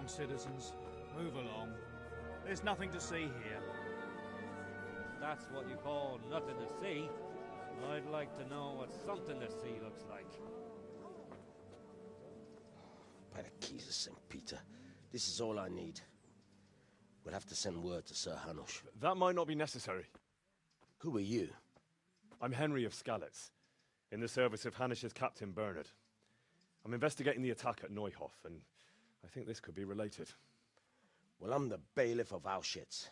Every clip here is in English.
along, citizens. Move along. There's nothing to see here. That's what you call nothing to see. I'd like to know what something to see looks like. By the keys of St. Peter, this is all I need. We'll have to send word to Sir Hanush. That might not be necessary. Who are you? I'm Henry of Skalitz, in the service of Hanush's Captain Bernard. I'm investigating the attack at Neuhof, and I think this could be related. Well, I'm the bailiff of Auschwitz.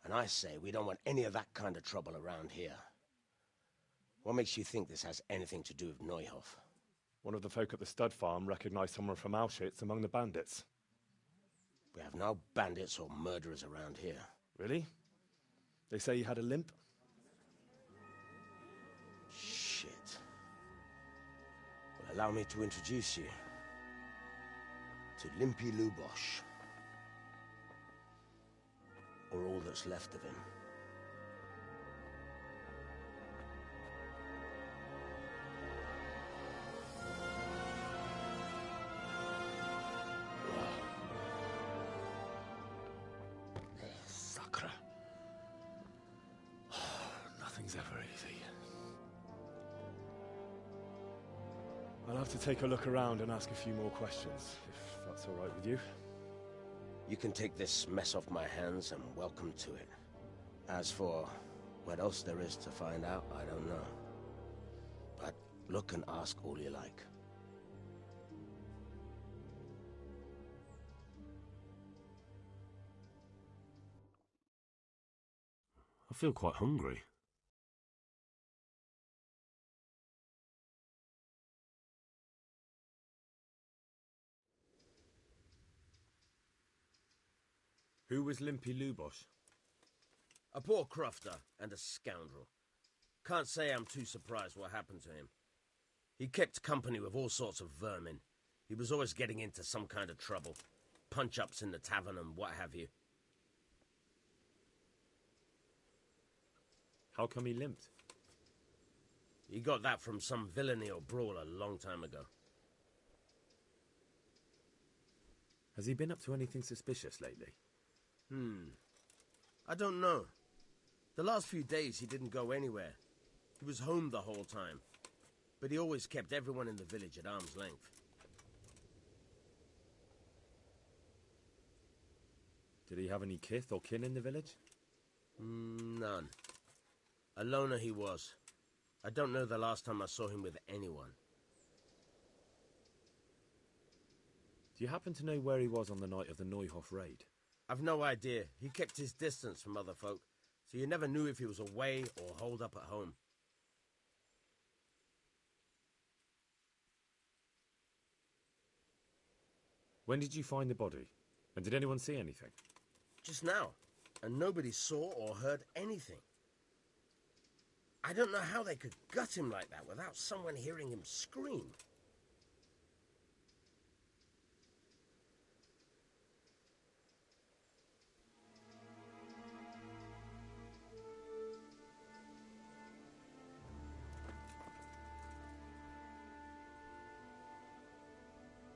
And I say we don't want any of that kind of trouble around here. What makes you think this has anything to do with Neuhof? One of the folk at the stud farm recognized someone from Auschwitz among the bandits. We have no bandits or murderers around here. Really? They say he had a limp? Shit. Well, allow me to introduce you to Limpy Lubosh. Or all that's left of him. Sacre. Nothing's ever easy. I'll have to take a look around and ask a few more questions, if that's all right with you. You can take this mess off my hands and welcome to it. As for what else there is to find out, I don't know. But look and ask all you like. I feel quite hungry. Who was Limpy Lubosh? A poor crofter and a scoundrel. Can't say I'm too surprised what happened to him. He kept company with all sorts of vermin. He was always getting into some kind of trouble. Punch-ups in the tavern and what have you. How come he limped? He got that from some villainy or brawl a long time ago. Has he been up to anything suspicious lately? I don't know. The last few days he didn't go anywhere. He was home the whole time. But he always kept everyone in the village at arm's length. Did he have any kith or kin in the village? None. A loner he was. I don't know the last time I saw him with anyone. Do you happen to know where he was on the night of the Neuhof raid? I've no idea. He kept his distance from other folk, so you never knew if he was away or holed up at home. When did you find the body? And did anyone see anything? Just now. And nobody saw or heard anything. I don't know how they could gut him like that without someone hearing him scream.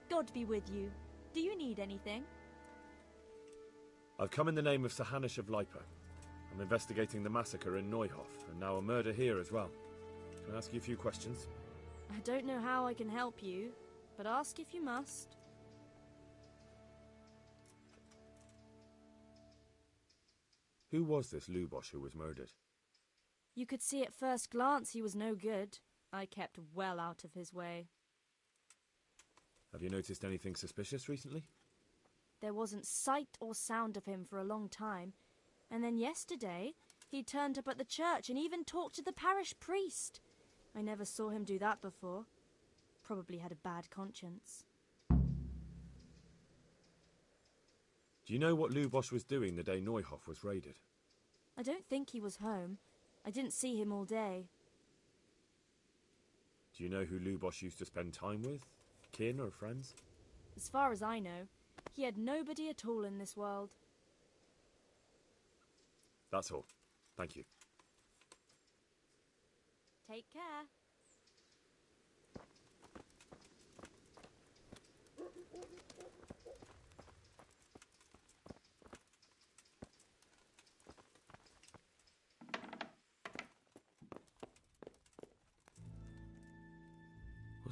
God be with you. Do you need anything? I've come in the name of Sir Hanush of Lipa. I'm investigating the massacre in Neuhof, and now a murder here as well. Can I ask you a few questions? I don't know how I can help you, but ask if you must. Who was this Lubosh who was murdered? You could see at first glance he was no good. I kept well out of his way. Have you noticed anything suspicious recently? There wasn't sight or sound of him for a long time, and then yesterday he turned up at the church and even talked to the parish priest. I never saw him do that before. Probably had a bad conscience. Do you know what Lubosh was doing the day Neuhof was raided? I don't think he was home. I didn't see him all day. Do you know who Lubosh used to spend time with? Kin or friends? As far as I know, he had nobody at all in this world. That's all. Thank you. Take care.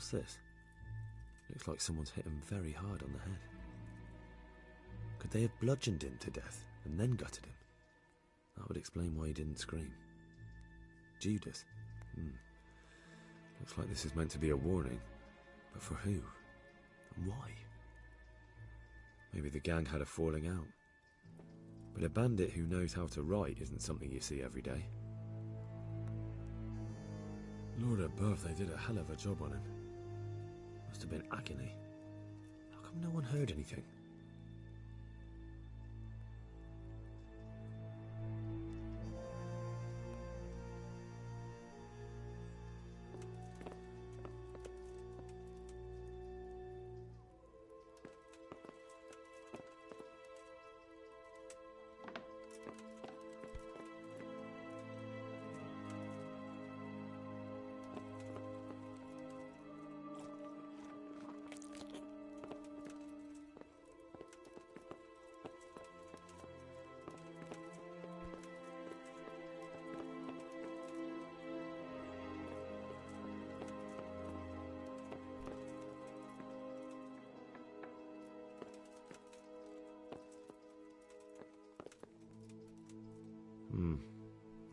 What's this? Looks like someone's hit him very hard on the head. Could they have bludgeoned him to death and then gutted him? That would explain why he didn't scream. Judas? Looks like this is meant to be a warning. But for who? And why? Maybe the gang had a falling out. But a bandit who knows how to write isn't something you see every day. Lord above, they did a hell of a job on him. Must have been agony. How come no one heard anything?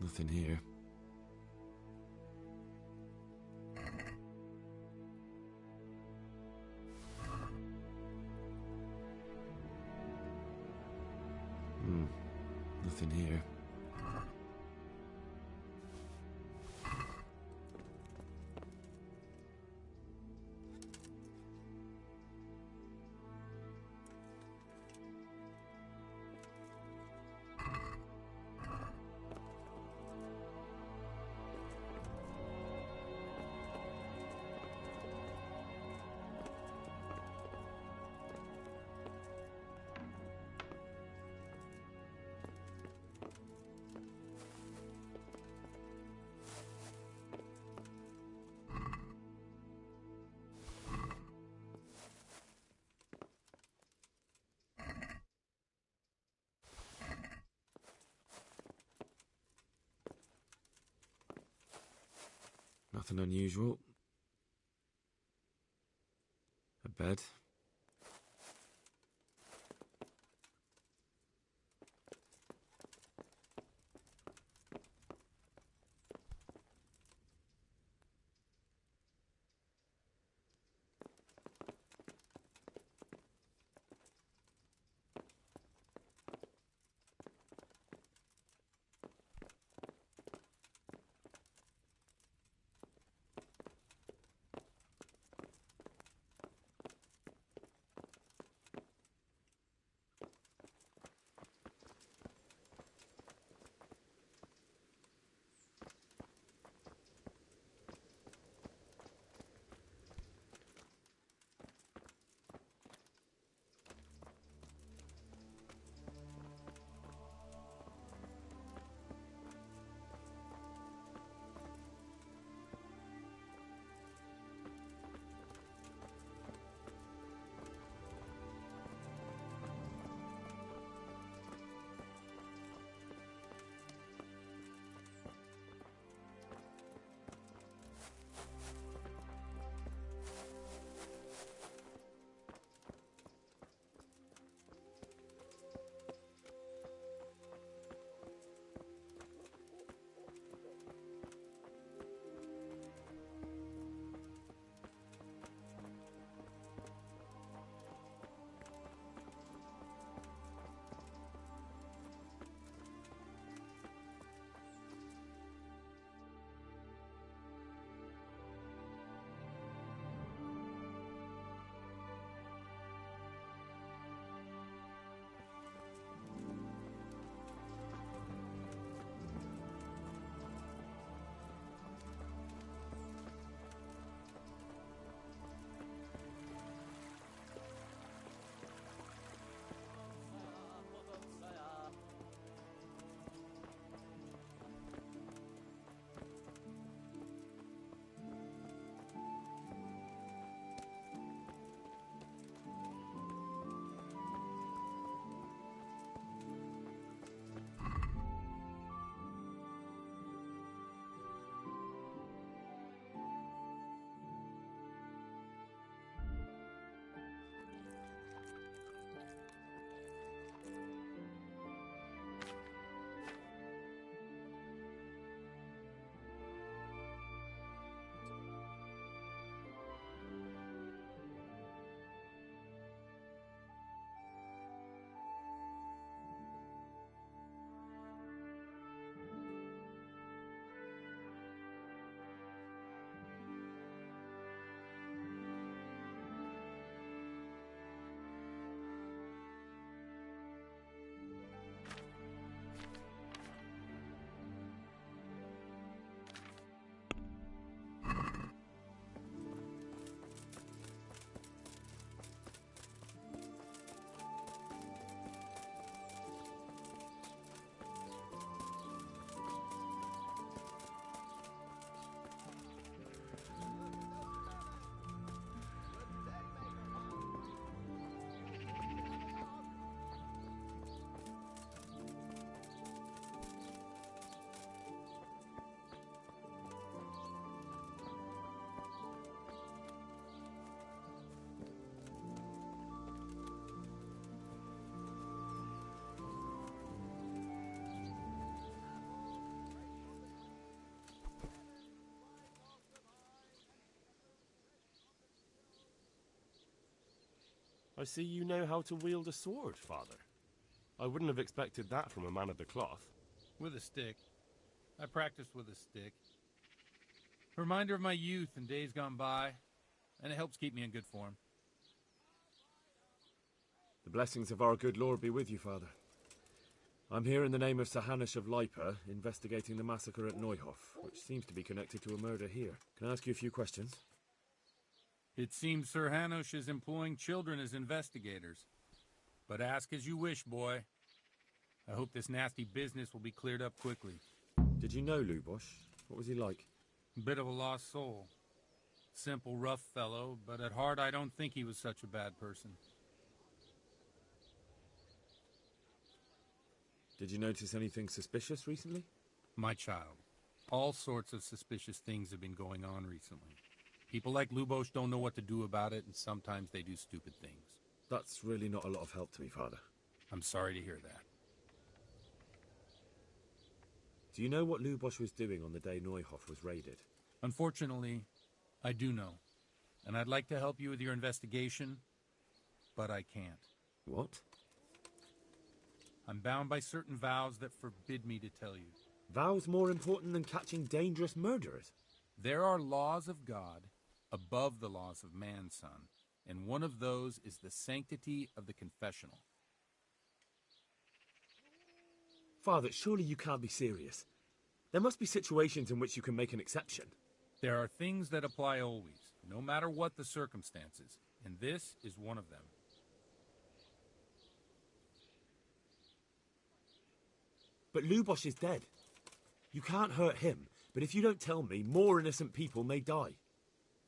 Nothing here. Nothing here. Nothing unusual. A bed. I see you know how to wield a sword, Father. I wouldn't have expected that from a man of the cloth. With a stick. I practiced with a stick. A reminder of my youth and days gone by, and it helps keep me in good form. The blessings of our good Lord be with you, Father. I'm here in the name of Sir Hanush of Lipa, investigating the massacre at Neuhof, which seems to be connected to a murder here. Can I ask you a few questions? It seems Sir Hanush is employing children as investigators. But ask as you wish, boy. I hope this nasty business will be cleared up quickly. Did you know Lubosh? What was he like? Bit of a lost soul. Simple, rough fellow, but at heart I don't think he was such a bad person. Did you notice anything suspicious recently? My child, all sorts of suspicious things have been going on recently. People like Lubosh don't know what to do about it, and sometimes they do stupid things. That's really not a lot of help to me, Father. I'm sorry to hear that. Do you know what Lubosh was doing on the day Neuhof was raided? Unfortunately, I do know. And I'd like to help you with your investigation, but I can't. What? I'm bound by certain vows that forbid me to tell you. Vows more important than catching dangerous murderers? There are laws of God above the laws of man, son, and one of those is the sanctity of the confessional. Father, surely you can't be serious. There must be situations in which you can make an exception. There are things that apply always, no matter what the circumstances, and this is one of them. But Lubosh is dead. You can't hurt him, but if you don't tell me, more innocent people may die.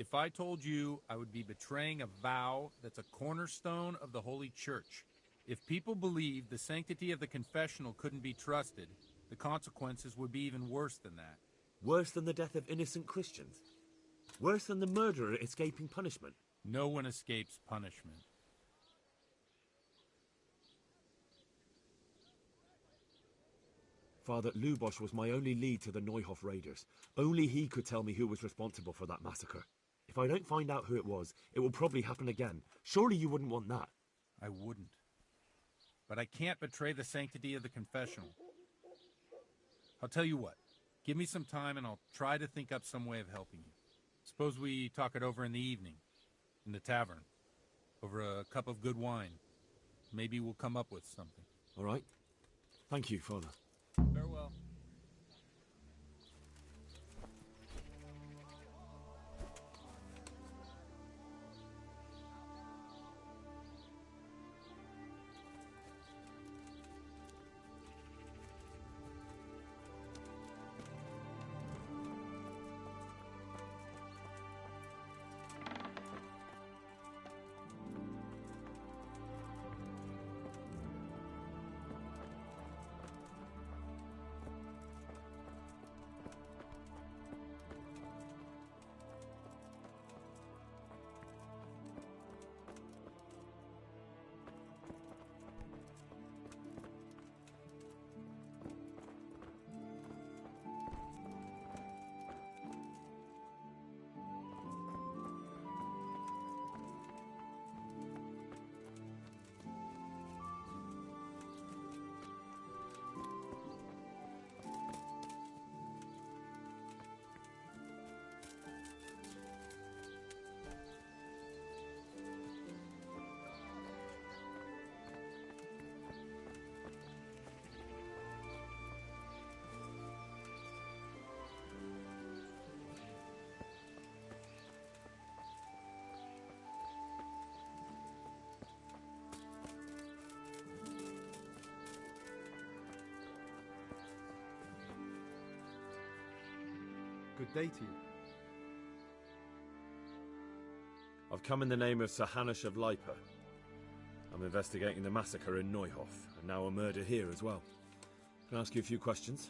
If I told you, I would be betraying a vow that's a cornerstone of the Holy Church. If people believed the sanctity of the confessional couldn't be trusted, the consequences would be even worse than that. Worse than the death of innocent Christians? Worse than the murderer escaping punishment? No one escapes punishment. Father, Lubosh was my only lead to the Neuhof raiders. Only he could tell me who was responsible for that massacre. If I don't find out who it was, it will probably happen again. Surely you wouldn't want that. I wouldn't. But I can't betray the sanctity of the confessional. I'll tell you what. Give me some time and I'll try to think up some way of helping you. Suppose we talk it over in the evening, in the tavern, over a cup of good wine. Maybe we'll come up with something. All right. Thank you, Father. Farewell. Good day to you. I've come in the name of Sir Hanush of Lipa. I'm investigating the massacre in Neuhof, and now a murder here as well. Can I ask you a few questions?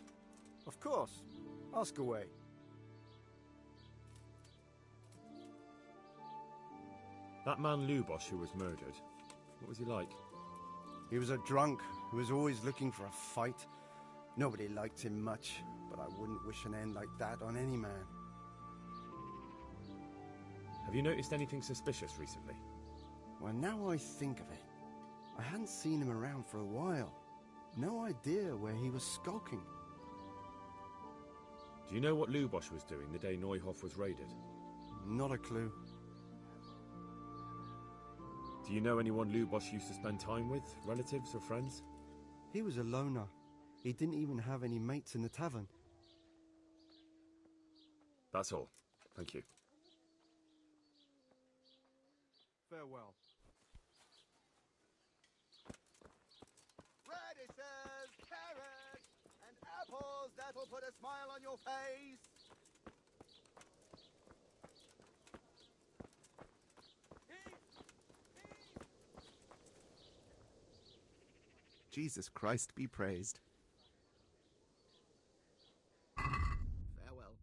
Of course. Ask away. That man Lubosh who was murdered, what was he like? He was a drunk who was always looking for a fight. Nobody liked him much, but I wouldn't wish an end like that on any man. Have you noticed anything suspicious recently? Well, now I think of it, I hadn't seen him around for a while. No idea where he was skulking. Do you know what Lubosch was doing the day Neuhoff was raided? Not a clue. Do you know anyone Lubosch used to spend time with? Relatives or friends? He was a loner. He didn't even have any mates in the tavern. That's all. Thank you. Farewell. Radishes, carrots, and apples that'll put a smile on your face. Jesus Christ be praised. Farewell.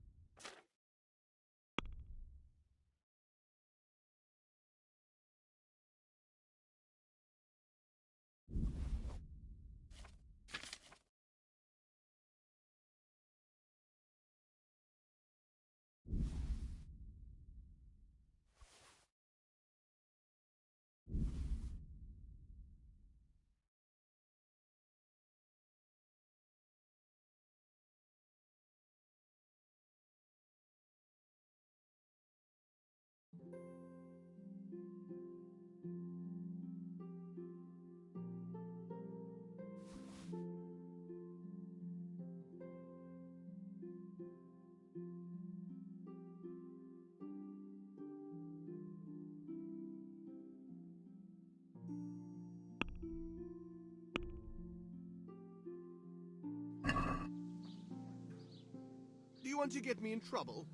Do you want to get me in trouble?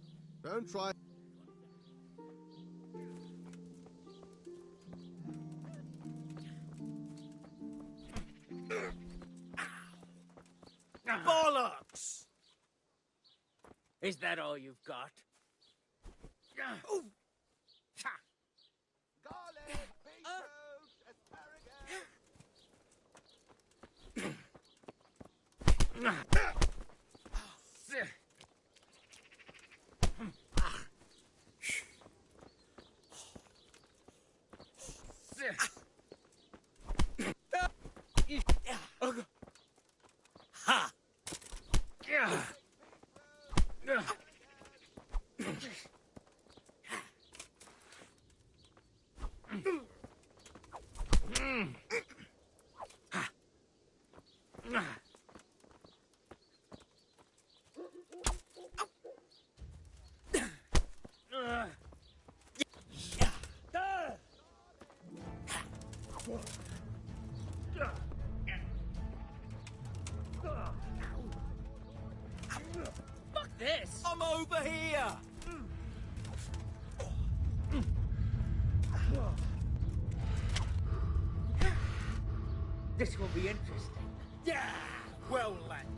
Don't try. Bollocks! Is that all you've got? Ooh. Ha. Garlic, beetroot, asparagus. Ha! Fuck this! I'm over here! This will be interesting. Yeah! Well landed.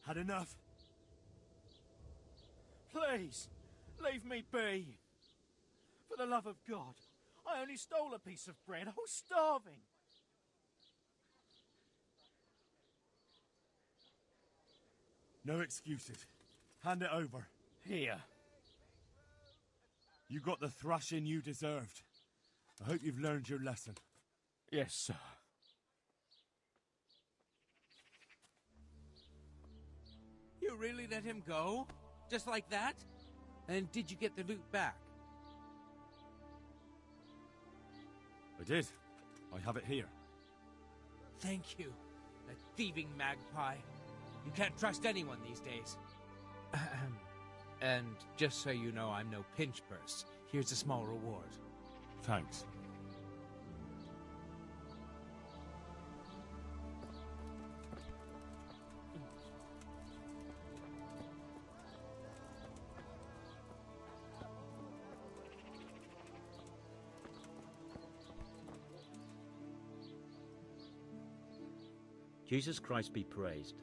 Had enough? Please, leave me be. For the love of God, I only stole a piece of bread. I was starving. No excuses. Hand it over. Here. You got the thrashing you deserved. I hope you've learned your lesson. Yes, sir. You really let him go? Just like that? And did you get the loot back? I did. I have it here. Thank you. That thieving magpie. You can't trust anyone these days. And just so you know, I'm no pinch purse. Here's a small reward. Thanks. Jesus Christ be praised.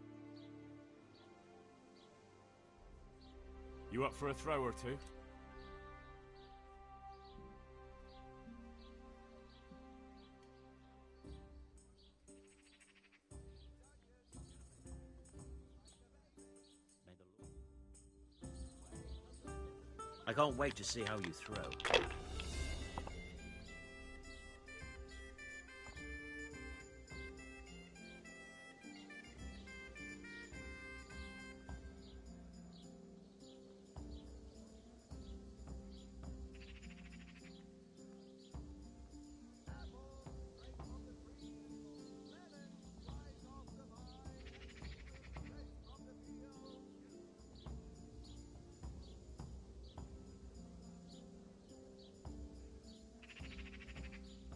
You up for a throw or two? I can't wait to see how you throw.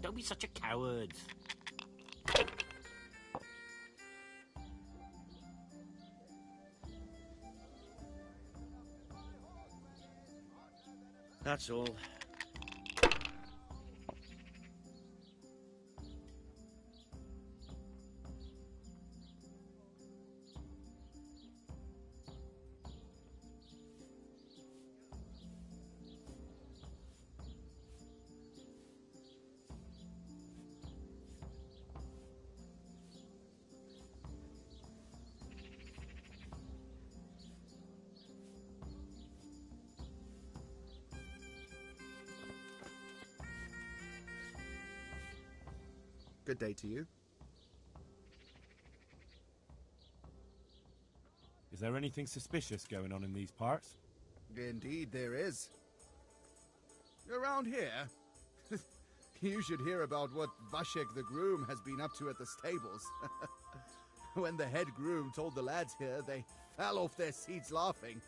Don't be such a coward. That's all. Good day to you. Is there anything suspicious going on in these parts? Indeed there is. Around here, you should hear about what Vashek the groom has been up to at the stables. When the head groom told the lads here, they fell off their seats laughing.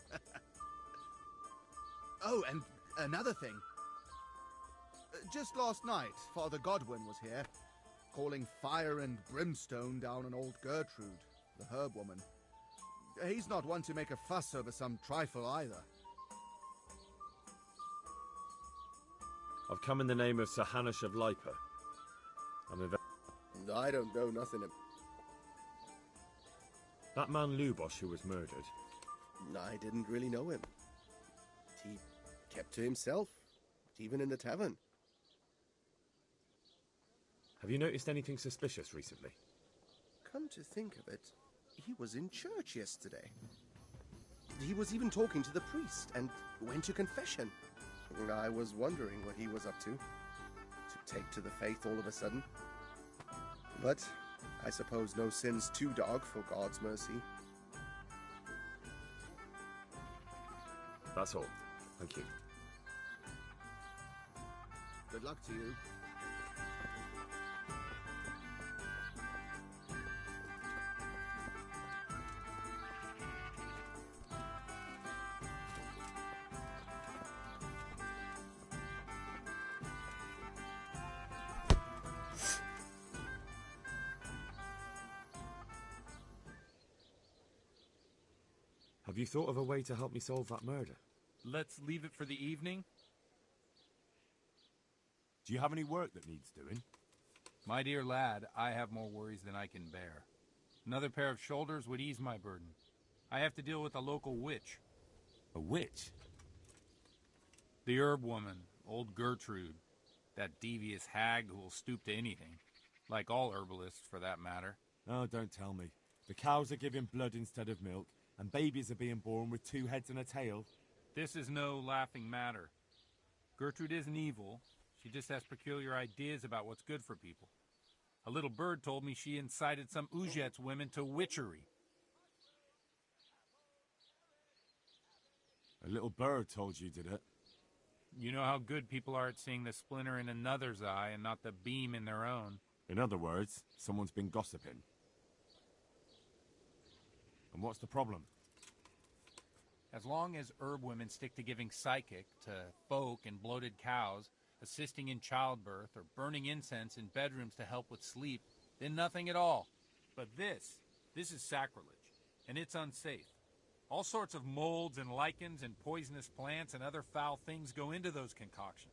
Oh, and another thing. Just last night, Father Godwin was here, calling fire and brimstone down on old Gertrude, the herb woman. He's not one to make a fuss over some trifle either. I've come in the name of Sir Hanush of Lipa. I don't know nothing of... That man Lubosh who was murdered. I didn't really know him. He kept to himself, even in the tavern. Have you noticed anything suspicious recently? Come to think of it, he was in church yesterday. He was even talking to the priest and went to confession. I was wondering what he was up to take to the faith all of a sudden. But I suppose no sin's too dark for God's mercy. That's all. Thank you. Good luck to you. Have you thought of a way to help me solve that murder? Let's leave it for the evening. Do you have any work that needs doing? My dear lad, I have more worries than I can bear. Another pair of shoulders would ease my burden. I have to deal with a local witch. A witch? The herb woman, old Gertrude. That devious hag who will stoop to anything. Like all herbalists, for that matter. Oh, don't tell me. The cows are giving blood instead of milk, and babies are being born with 2 heads and a tail. This is no laughing matter. Gertrude isn't evil. She just has peculiar ideas about what's good for people. A little bird told me she incited some Ujet's women to witchery. A little bird told you, did it? You know how good people are at seeing the splinter in another's eye and not the beam in their own. In other words, someone's been gossiping. And what's the problem? As long as herb women stick to giving psychic to folk and bloated cows, assisting in childbirth, or burning incense in bedrooms to help with sleep, then nothing at all. But this is sacrilege, and it's unsafe. All sorts of molds and lichens and poisonous plants and other foul things go into those concoctions.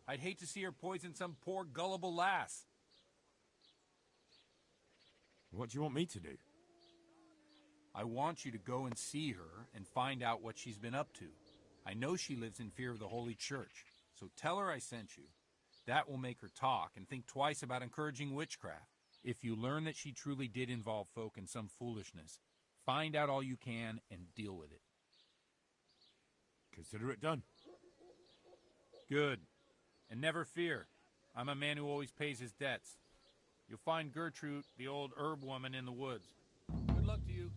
I'd hate to see her poison some poor gullible lass. What do you want me to do? I want you to go and see her and find out what she's been up to. I know she lives in fear of the Holy Church, so tell her I sent you. That will make her talk and think twice about encouraging witchcraft. If you learn that she truly did involve folk in some foolishness, find out all you can and deal with it. Consider it done. Good. And never fear. I'm a man who always pays his debts. You'll find Gertrude, the old herb woman, in the woods. Good luck to you.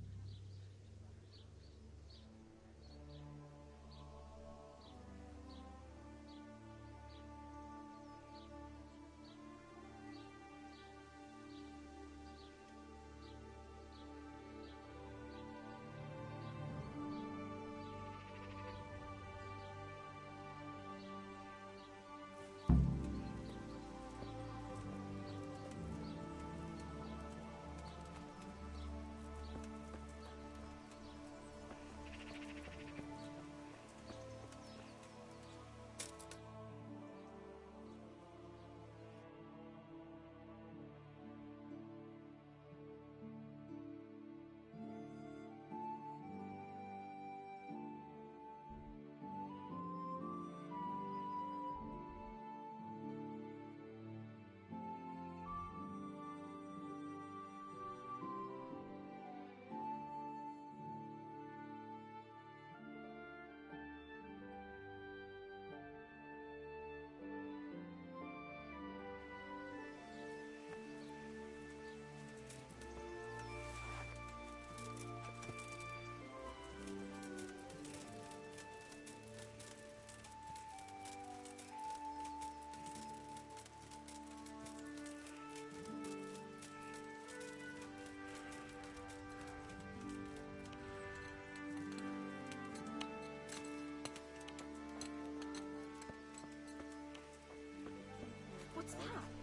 What's that?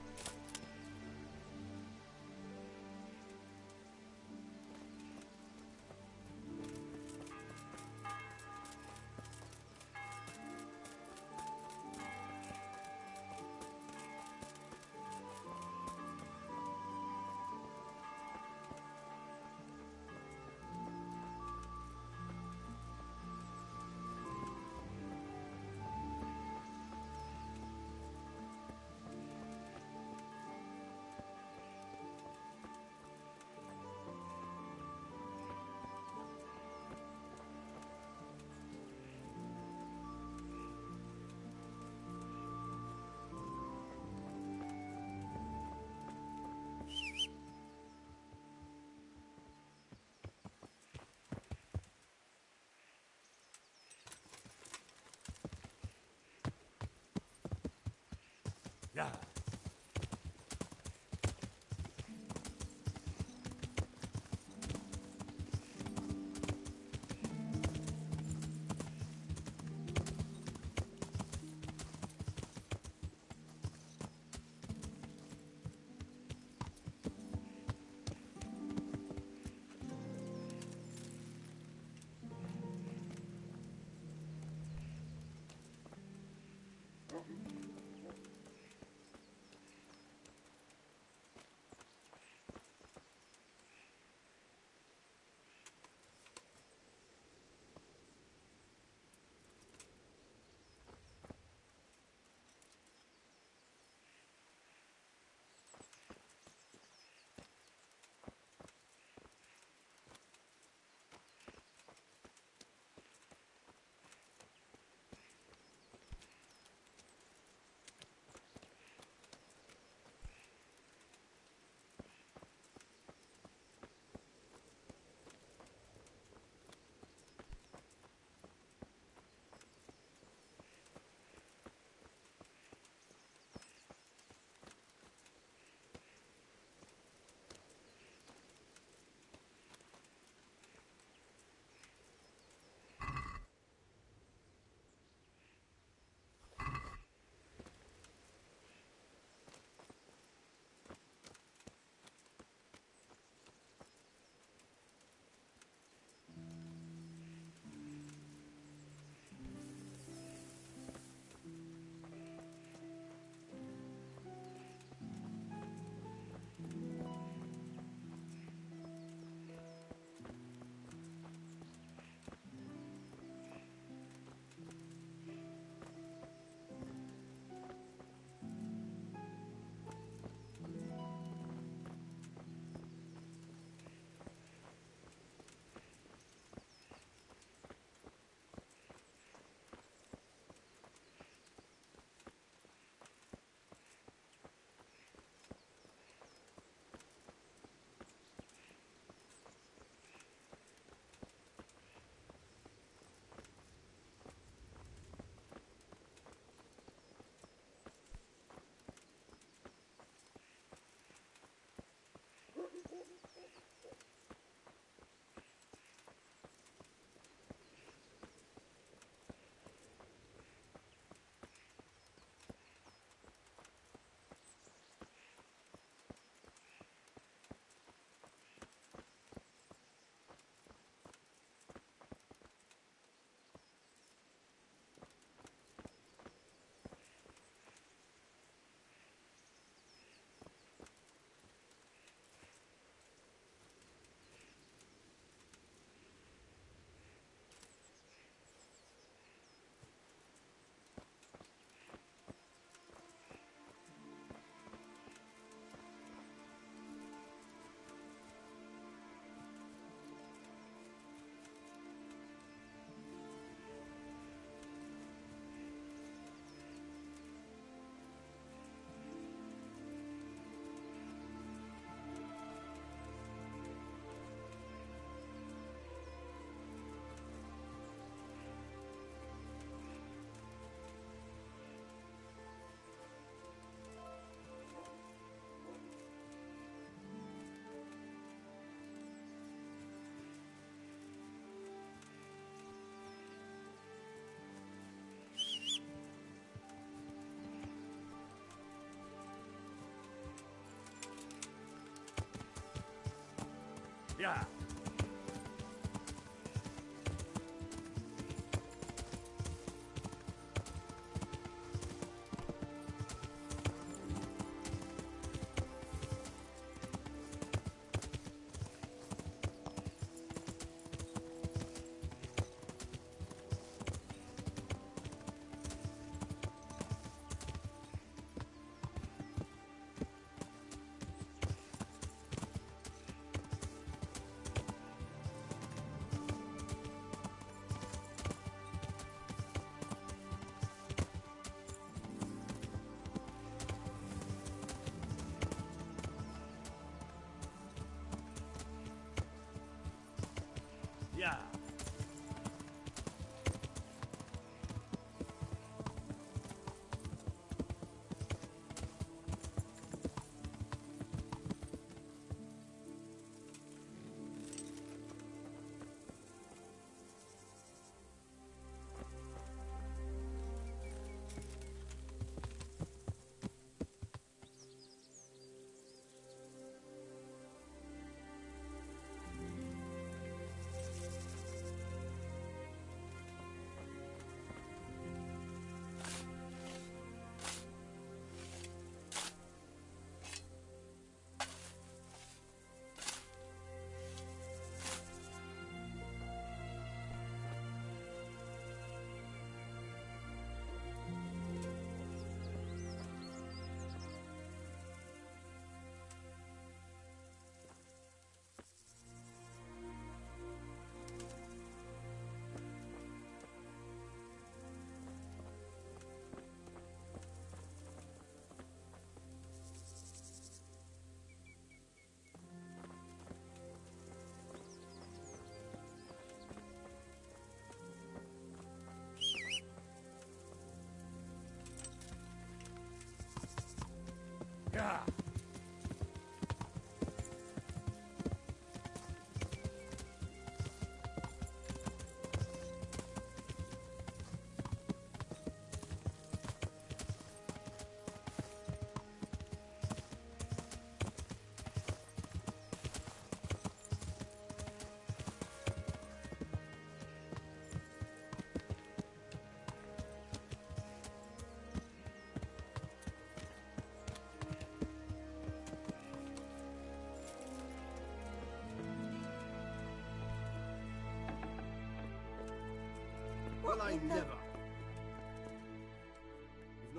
Yeah. Yeah. Yeah. Yeah. Well, I never.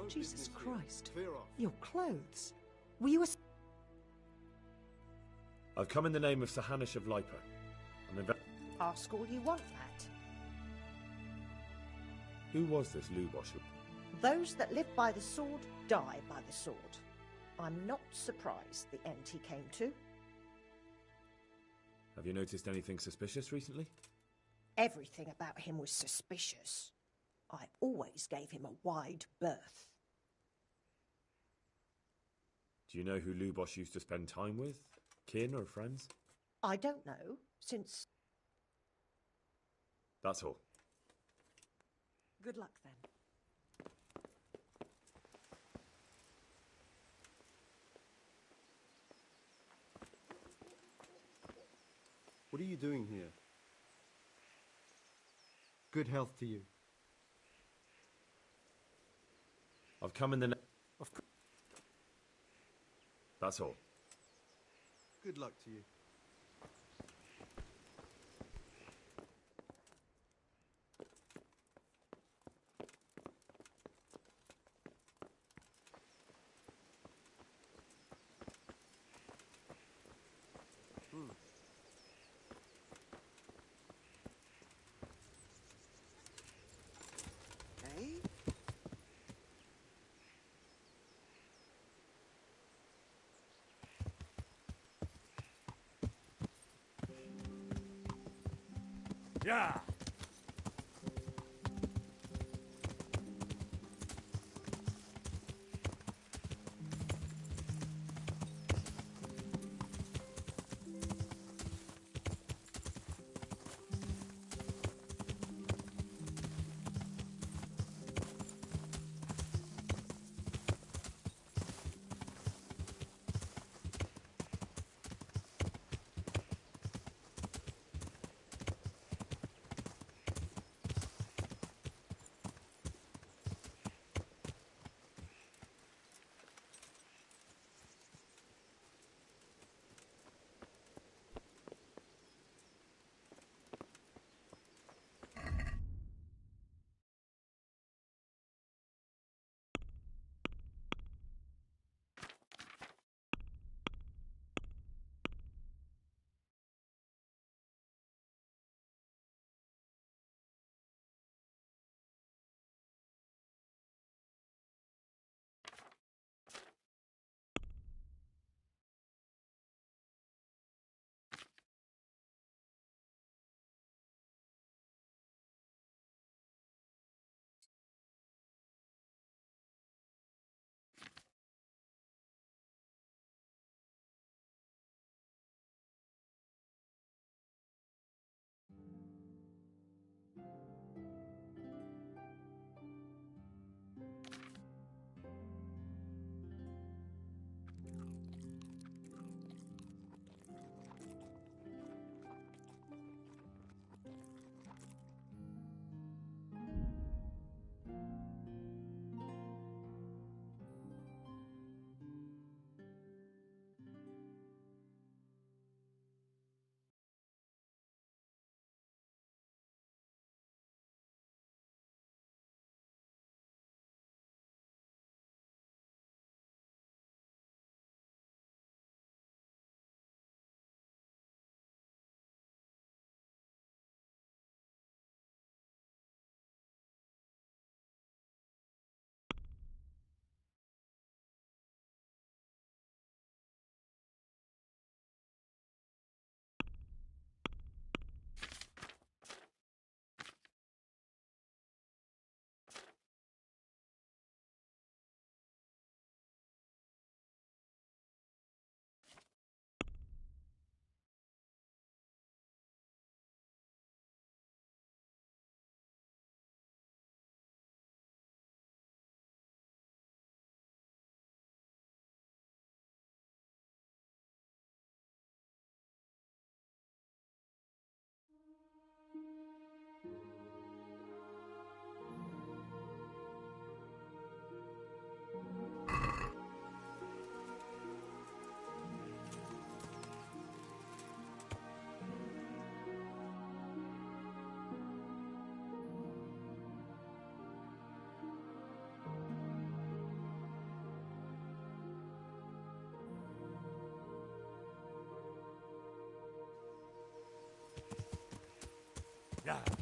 Jesus Christ. Your clothes. Were you a... I've come in the name of Sir Hanish of Liper. Ask all you want, lad. Who was this Lubosh? Those that live by the sword die by the sword. I'm not surprised the end he came to. Have you noticed anything suspicious recently? Everything about him was suspicious. I always gave him a wide berth. Do you know who Lubosh used to spend time with? Kin or friends? I don't know, since... That's all. Good luck, then. What are you doing here? Good health to you. I've come in the name of... That's all. Good luck to you. Yeah. Die.